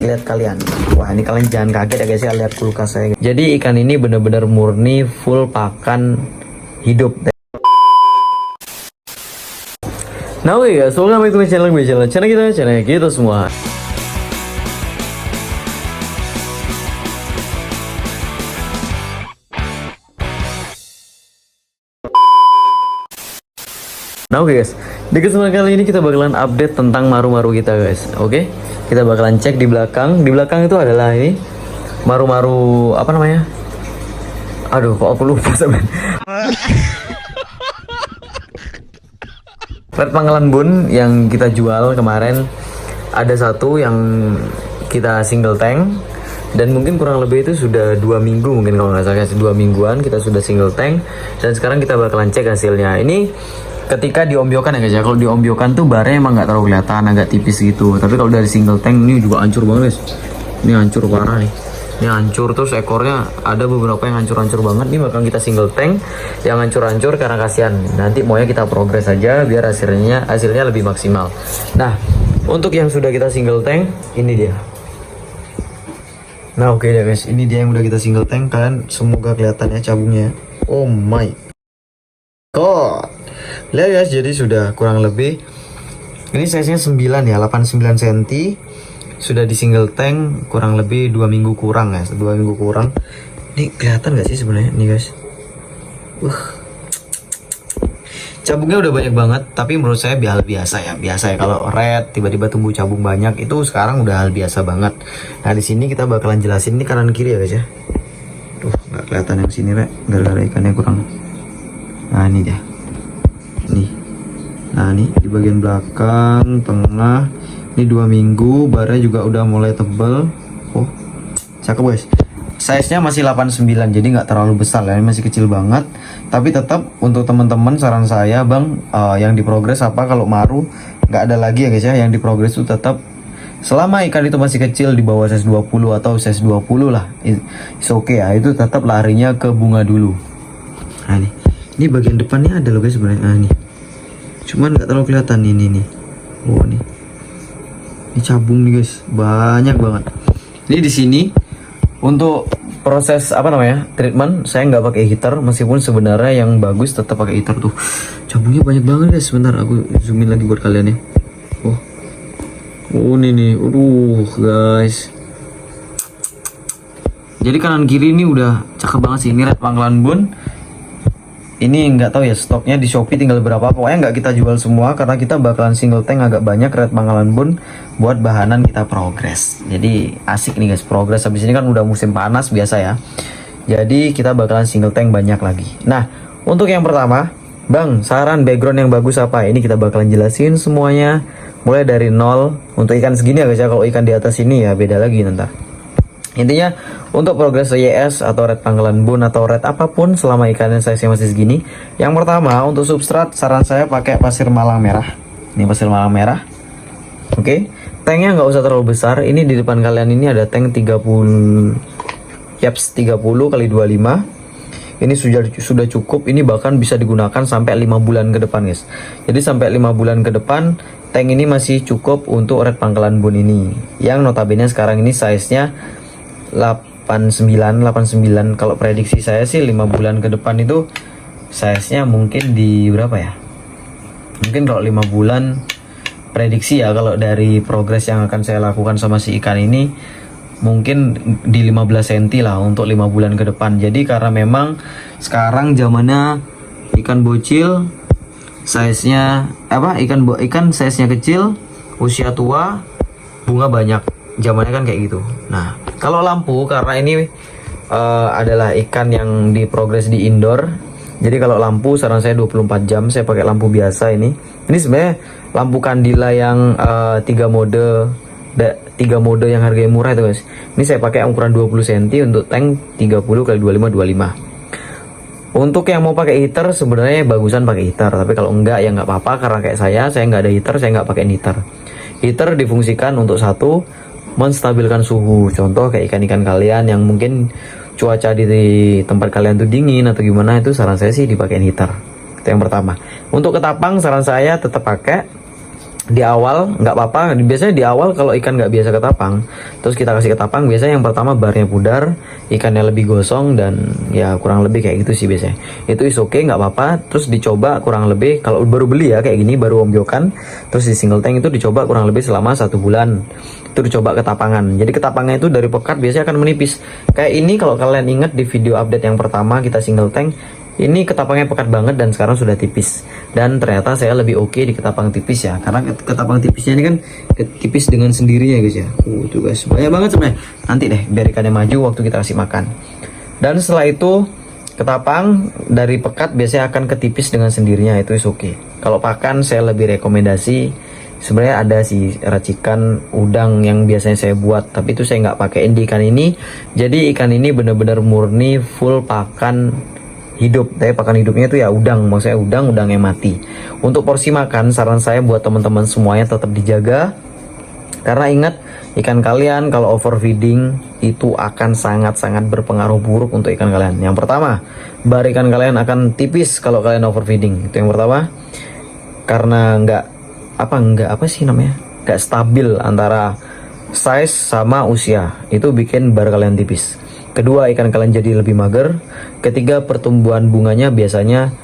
lihat kalian. Wah, ini kalian jangan kaget ya guys ya lihat kulkas saya. Jadi ikan ini bener-bener murni full pakan hidup. Nah oke guys, welcome back to my channel kita semua. Nah oke guys, di kesempatan kali ini kita bakalan update tentang maru-maru kita guys. Oke, kita bakalan cek di belakang. Di belakang itu adalah ini maru-maru apa namanya? Aduh, kok aku lupa sebenarnya. Red Pangkalan Bun yang kita jual kemarin ada satu yang kita single tank dan mungkin kurang lebih itu sudah 2 minggu mungkin kalau nggak salah 2 mingguan kita sudah single tank dan sekarang kita bakalan cek hasilnya. Ini ketika diombyokan ya guys ya, kalau diombyokan tuh barnya emang nggak terlalu kelihatan, agak tipis gitu. Tapi kalau dari single tank ini juga hancur banget guys. Ini hancur parah nih. Ini hancur, terus ekornya ada beberapa yang hancur-hancur banget. Ini bakal kita single tank yang hancur-hancur karena kasihan. Nanti maunya kita progres aja biar hasilnya lebih maksimal. Nah, untuk yang sudah kita single tank, ini dia. Nah oke deh guys, ini dia yang udah kita single tank. Kalian semoga kelihatannya cabungnya. Oh my god. Lihat guys, jadi sudah kurang lebih ini size-nya 9 ya, 89 cm. Sudah di single tank kurang lebih 2 minggu kurang guys, 2 minggu kurang. Ini kelihatan gak sih sebenarnya nih guys? Cabungnya udah banyak banget, tapi menurut saya hal biasa ya. Biasa ya kalau red tiba-tiba tumbuh cabung banyak itu sekarang udah hal biasa banget. Nah, di sini kita bakalan jelasin ini kanan kiri ya guys ya. Tuh, nggak kelihatan yang sini rek, gara-gara ikannya kurang. Nah, ini dia. Nih. Nah, ini di bagian belakang, tengah. Ini 2 minggu, barnya juga udah mulai tebel. Oh, cakep guys. Size-nya masih 89, jadi nggak terlalu besar ya, masih kecil banget. Tapi tetap untuk teman-teman saran saya bang, yang di progres apa kalau maru nggak ada lagi ya guys ya. Yang di progres itu tetap selama ikan itu masih kecil di bawah size 20 atau size 20 lah, it's okay ya. Itu tetap larinya ke bunga dulu. Nah ini bagian depannya ada loh guys sebenarnya. Nah, nih. Cuman nggak terlalu kelihatan ini nih. Oh nih. Ini cabung nih guys, banyak banget. Ini di sini untuk proses apa namanya treatment saya nggak pakai heater, meskipun sebenarnya yang bagus tetap pakai heater tuh. Cabungnya banyak banget guys. Sebentar aku zoomin lagi buat kalian ya. Oh ini nih, guys. Jadi kanan kiri ini udah cakep banget sih. Ini Red Pangkalan Bun. Ini nggak tahu ya stoknya di Shopee tinggal berapa. Pokoknya nggak kita jual semua karena kita bakalan single tank agak banyak Red Pangkalan Bun buat bahanan kita progres. Jadi asik nih guys, progres habis ini kan udah musim panas biasa ya. Jadi kita bakalan single tank banyak lagi. Nah, untuk yang pertama, Bang, saran background yang bagus apa? Ini kita bakalan jelasin semuanya mulai dari nol. Untuk ikan segini ya guys ya, kalau ikan di atas ini ya beda lagi nanti. Intinya untuk progres YS atau Red Pangkalan Bun atau red apapun selama ikannya size-nya masih segini, yang pertama untuk substrat saran saya pakai pasir malang merah. Ini pasir malang merah. Oke, tanknya nggak usah terlalu besar. Ini di depan kalian ini ada tank 30 yaps 30 kali 25. Ini sudah cukup. Ini bahkan bisa digunakan sampai 5 bulan ke depan guys. Jadi sampai 5 bulan ke depan tank ini masih cukup untuk Red Pangkalan Bun ini. Yang notabene sekarang ini size-nya 89. Kalau prediksi saya sih 5 bulan ke depan itu size-nya mungkin di berapa ya? Mungkin kalau 5 bulan prediksi ya, kalau dari progres yang akan saya lakukan sama si ikan ini mungkin di 15 cm lah untuk 5 bulan ke depan. Jadi karena memang sekarang zamannya ikan bocil size-nya apa? Ikan size-nya kecil, usia tua, bunga banyak. Zamannya kan kayak gitu. Nah, kalau lampu karena ini adalah ikan yang diprogres di indoor. Jadi kalau lampu saran saya 24 jam saya pakai lampu biasa ini. Ini sebenarnya lampu kandila yang 3 mode yang harganya murah itu guys. Ini saya pakai ukuran 20 cm untuk tank 30 kali 25. Untuk yang mau pakai heater sebenarnya bagusan pakai heater, tapi kalau enggak ya nggak apa-apa karena kayak saya nggak ada heater, saya nggak pakai heater. Heater difungsikan untuk satu, menstabilkan suhu. Contoh kayak ikan-ikan kalian yang mungkin cuaca di tempat kalian tuh dingin atau gimana, itu saran saya sih dipakai heater. Itu yang pertama. Untuk ketapang saran saya tetap pakai di awal nggak apa-apa, biasanya di awal kalau ikan nggak biasa ketapang terus kita kasih ketapang, biasanya yang pertama barnya pudar, ikannya lebih gosong, dan ya kurang lebih kayak gitu sih biasanya. Itu is oke, nggak apa-apa. Terus dicoba kurang lebih, kalau baru beli ya kayak gini, baru om Jokan, terus di single tank itu dicoba kurang lebih selama 1 bulan. Itu dicoba ketapangan, jadi ketapangnya itu dari pekat biasanya akan menipis. Kayak ini kalau kalian ingat di video update yang pertama kita single tank, ini ketapangnya pekat banget dan sekarang sudah tipis. Dan ternyata saya lebih oke di ketapang tipis ya, karena ketapang tipisnya ini kan tipis dengan sendirinya guys ya. Tuh guys, banyak banget sebenarnya. Nanti deh biar ikannya maju waktu kita kasih makan. Dan setelah itu ketapang dari pekat biasanya akan ketipis dengan sendirinya, itu is oke. Kalau pakan saya lebih rekomendasi, sebenarnya ada sih racikan udang yang biasanya saya buat, tapi itu saya nggak pakein di ikan ini. Jadi ikan ini benar-benar murni full pakan hidup, tapi pakan hidupnya itu ya udang, maksudnya udang yang mati. Untuk porsi makan, saran saya buat teman-teman semuanya tetap dijaga, karena ingat, ikan kalian kalau overfeeding itu akan sangat-sangat berpengaruh buruk untuk ikan kalian. Yang pertama, bar ikan kalian akan tipis kalau kalian overfeeding, itu yang pertama, karena nggak stabil antara size sama usia, itu bikin bar kalian tipis. Kedua, ikan kalian jadi lebih mager. Ketiga, pertumbuhan bunganya biasanya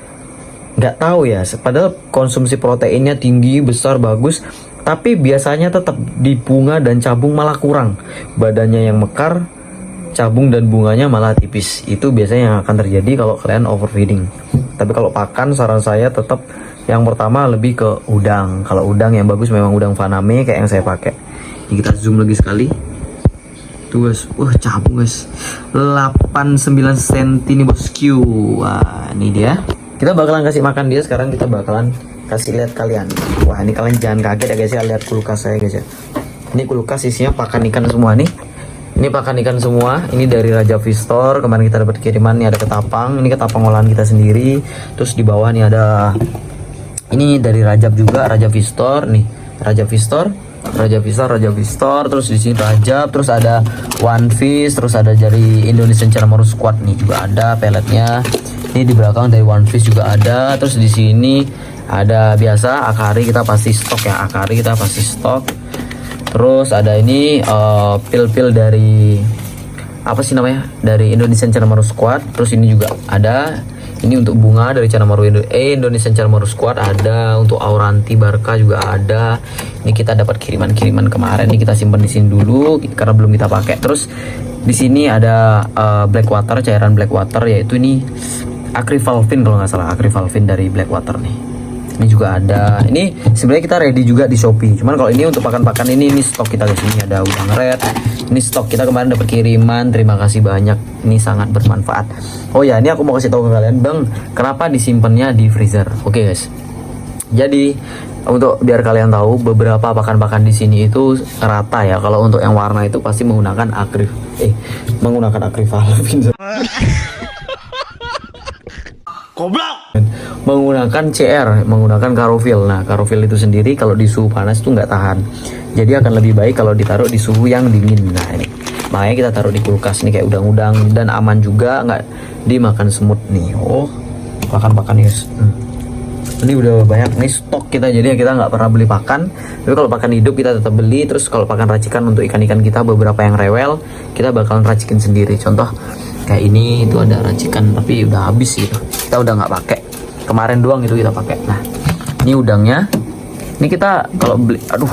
nggak tahu ya, padahal konsumsi proteinnya tinggi, besar, bagus, tapi biasanya tetap di bunga dan cabung malah kurang. Badannya yang mekar, cabung dan bunganya malah tipis. Itu biasanya yang akan terjadi kalau kalian overfeeding. Tapi kalau pakan, saran saya tetap yang pertama lebih ke udang. Kalau udang yang bagus memang udang Faname kayak yang saya pakai. Ini kita zoom lagi sekali. Tuh guys, cabung guys, 89 cm nih bosku. Wah, ini dia. Kita bakalan kasih makan dia sekarang, kita bakalan kasih lihat kalian. Wah, ini kalian jangan kaget ya guys ya, lihat kulkas saya guys ya. Ini kulkas isinya pakan ikan semua nih. Ini pakan ikan semua. Ini dari Raja Fish Store, kemarin kita dapat kiriman. Nih ada ketapang, ini ketapang olahan kita sendiri. Terus di bawah nih ada, ini dari Rajab juga, Raja Fish Store nih, Raja Fish Store, terus di sini Rajab, terus ada One Fish, terus ada dari Indonesian Ceramaru Squad nih juga ada peletnya. Ini di belakang dari One Fish juga ada. Terus di sini ada biasa Akari, kita pasti stok ya, Akari kita pasti stok. Terus ada ini pil-pil dari apa sih namanya, dari Indonesian Ceramaru Squad. Terus ini juga ada, ini untuk bunga dari Indonesian Ceramaru Squad ada, untuk Auranti Barca juga ada. Ini kita dapat kiriman kemarin, ini kita simpan di sini dulu karena belum kita pakai. Terus di sini ada Blackwater, cairan Blackwater, yaitu ini Acryvalvin kalau nggak salah, Acryvalvin dari Blackwater nih. Ini juga ada. Ini sebenarnya kita ready juga di Shopee. Cuman kalau ini untuk pakan-pakan ini stok kita di sini ada udang red. Ini stok kita kemarin dapat kiriman. Terima kasih banyak. Ini sangat bermanfaat. Oh ya, ini aku mau kasih tahu ke kalian, Bang, kenapa disimpannya di freezer. Oke, guys. Jadi untuk biar kalian tahu, beberapa pakan-pakan di sini itu rata ya. Kalau untuk yang warna itu pasti menggunakan Acryvalvin. Goblok. Menggunakan CR, menggunakan Carovil. Nah, Carovil itu sendiri kalau di suhu panas itu nggak tahan. Jadi akan lebih baik kalau ditaruh di suhu yang dingin. Nah, ini makanya kita taruh di kulkas nih kayak udang-udang, dan aman juga, nggak dimakan semut nih. Oh, pakan-pakan guys. Ini udah banyak nih stok kita, jadi kita nggak pernah beli pakan. Tapi kalau pakan hidup kita tetap beli. Terus kalau pakan racikan untuk ikan-ikan kita, beberapa yang rewel kita bakalan racikin sendiri. Contoh kayak ini, itu ada racikan tapi udah habis gitu, kita udah nggak pakai, kemarin doang itu kita pakai. Nah, ini udangnya, ini kita kalau beli, aduh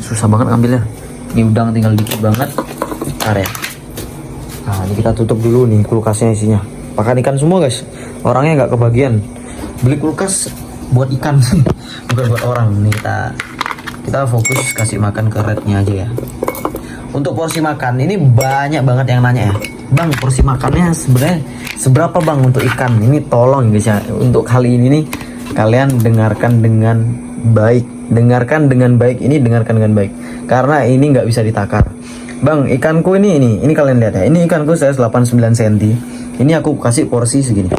susah banget ngambilnya. Ini udang tinggal dikit banget, bentar ya. Nah, ini kita tutup dulu nih kulkasnya, isinya pakan ikan semua guys. Orangnya nggak kebagian, beli kulkas buat ikan bukan buat orang. Nih kita fokus kasih makan ke rednya aja ya. Untuk porsi makan ini banyak banget yang nanya ya, Bang, porsi makannya sebenarnya seberapa Bang untuk ikan? Ini tolong guys ya, untuk kali ini nih kalian dengarkan dengan baik. Dengarkan dengan baik, karena ini nggak bisa ditakar. Bang, ikanku ini kalian lihat ya, ini ikanku saya 89 cm. Ini aku kasih porsi segini.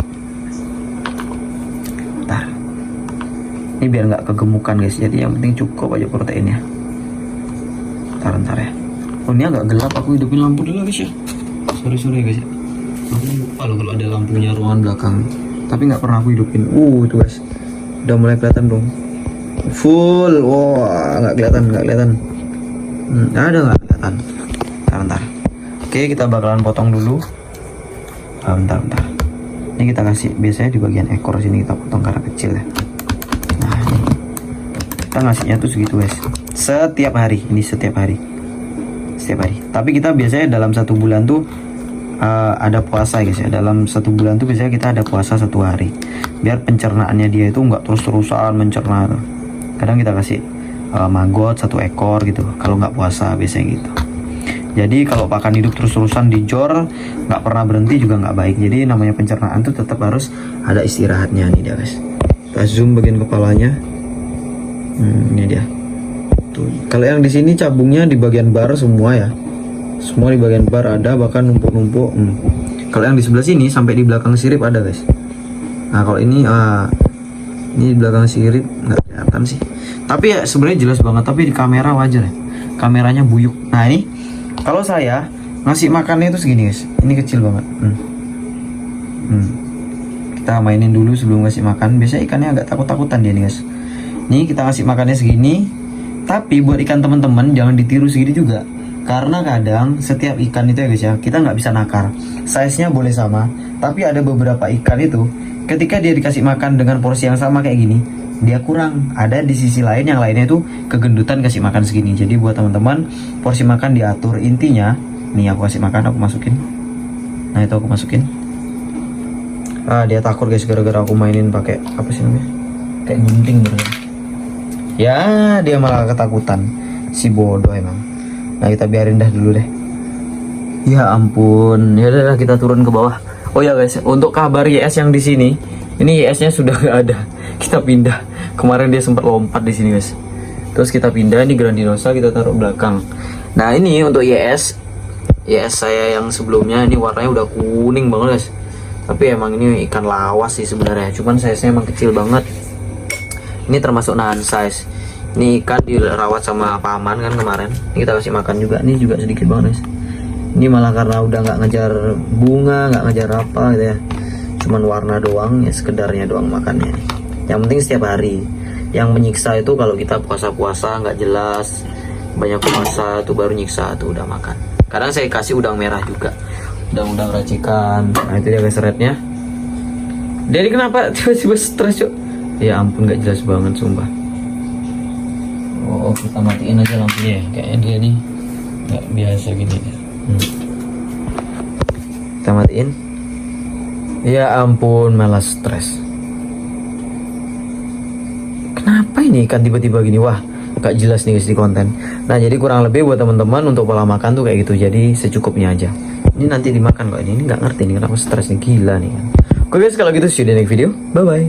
Bentar. Ini biar nggak kegemukan guys, jadi yang penting cukup aja proteinnya. Bentar ya. Oh, ini agak gelap, aku hidupin lampu dulu guys ya. Sorry guys ya. Aku lupa loh kalau ada lampunya ruangan belakang. Tapi nggak pernah aku hidupin. Itu guys, udah mulai kelihatan dong. full. Wah, nggak kelihatan, nggak kelihatan. Ada nggak kelihatan? Bentar. Oke, kita bakalan potong dulu. Bentar. Ini kita kasih, biasanya di bagian ekor sini kita potong karena kecil ya. Nah, ini. Kita ngasihnya tuh segitu guys. Setiap hari, ini setiap hari. Tapi kita biasanya dalam 1 bulan tuh ada puasa guys ya. Dalam 1 bulan tuh biasanya kita ada puasa 1 hari. Biar pencernaannya dia itu nggak terus-terusan mencerna tuh. Kadang kita kasih maggot 1 ekor gitu. Kalau nggak puasa biasanya gitu. Jadi kalau pakan hidup terus-terusan di jor nggak pernah berhenti juga nggak baik. Jadi namanya pencernaan tuh tetap harus ada istirahatnya nih dia guys. Kita zoom bagian kepalanya. Ini dia. Tuh. Kalau yang di sini cabungnya di bagian bar semua ya. Semua di bagian bar ada, bahkan numpuk-numpuk. Kalau yang di sebelah sini sampai di belakang sirip ada guys. Nah kalau ini di belakang sirip nggak kelihatan sih. Tapi ya sebenarnya jelas banget. Tapi di kamera wajar ya. Kameranya buyuk. Nah ini kalau saya ngasih makannya itu segini guys. Ini kecil banget. Kita mainin dulu sebelum ngasih makan. Biasanya ikannya agak takut-takutan dia nih guys. Nih kita kasih makannya segini. Tapi buat ikan teman-teman jangan ditiru segini juga. Karena kadang setiap ikan itu ya guys ya, kita nggak bisa nakar. Size-nya boleh sama, tapi ada beberapa ikan itu ketika dia dikasih makan dengan porsi yang sama kayak gini, dia kurang. Ada di sisi lain yang lainnya itu kegendutan kasih makan segini. Jadi buat teman-teman, porsi makan diatur. Intinya, nih aku kasih makan, aku masukin. Nah itu aku masukin. Dia takut guys gara-gara aku mainin pakai apa sih namanya? Kayak gunting gitu. Ya, dia malah ketakutan. Si bodoh emang. Nah, kita biarin dah dulu deh. Ya ampun. Ya udah kita turun ke bawah. Oh ya guys, untuk kabar YS yang di sini, ini YS-nya sudah gak ada. Kita pindah. Kemarin dia sempat lompat di sini guys. Terus kita pindah, ini Grandinosa kita taruh belakang. Nah, ini untuk YS saya yang sebelumnya ini warnanya udah kuning banget guys. Tapi emang ini ikan lawas sih sebenarnya. Cuman size-nya emang kecil banget. Ini termasuk nahan size. Ini ikan dirawat sama paman kan kemarin. Ini kita kasih makan juga. Ini juga sedikit banget guys. Ini malah karena udah nggak ngejar bunga, nggak ngejar apa gitu ya. Cuman warna doang ya, sekedarnya doang makannya. Yang penting setiap hari. Yang menyiksa itu kalau kita puasa-puasa nggak jelas, banyak puasa tuh baru nyiksa tuh udah makan. Kadang saya kasih udang merah juga. Udang-udang racikan. Nah itu dia guys rednya. Jadi kenapa tiba-tiba stres cok? Ya ampun gak jelas banget sumpah. Oh kita matiin aja lampunya ya. Kayaknya dia nih gak biasa gini. Kita matiin. Ya ampun malah stres. Kenapa ini ikan tiba-tiba gini? Wah gak jelas nih guys di konten. Nah jadi kurang lebih buat teman-teman untuk pola makan tuh kayak gitu. Jadi secukupnya aja. Ini nanti dimakan kok. Ini gak ngerti nih kenapa stres nih. Gila nih kan. Oke guys kalau gitu see you di next video. Bye bye.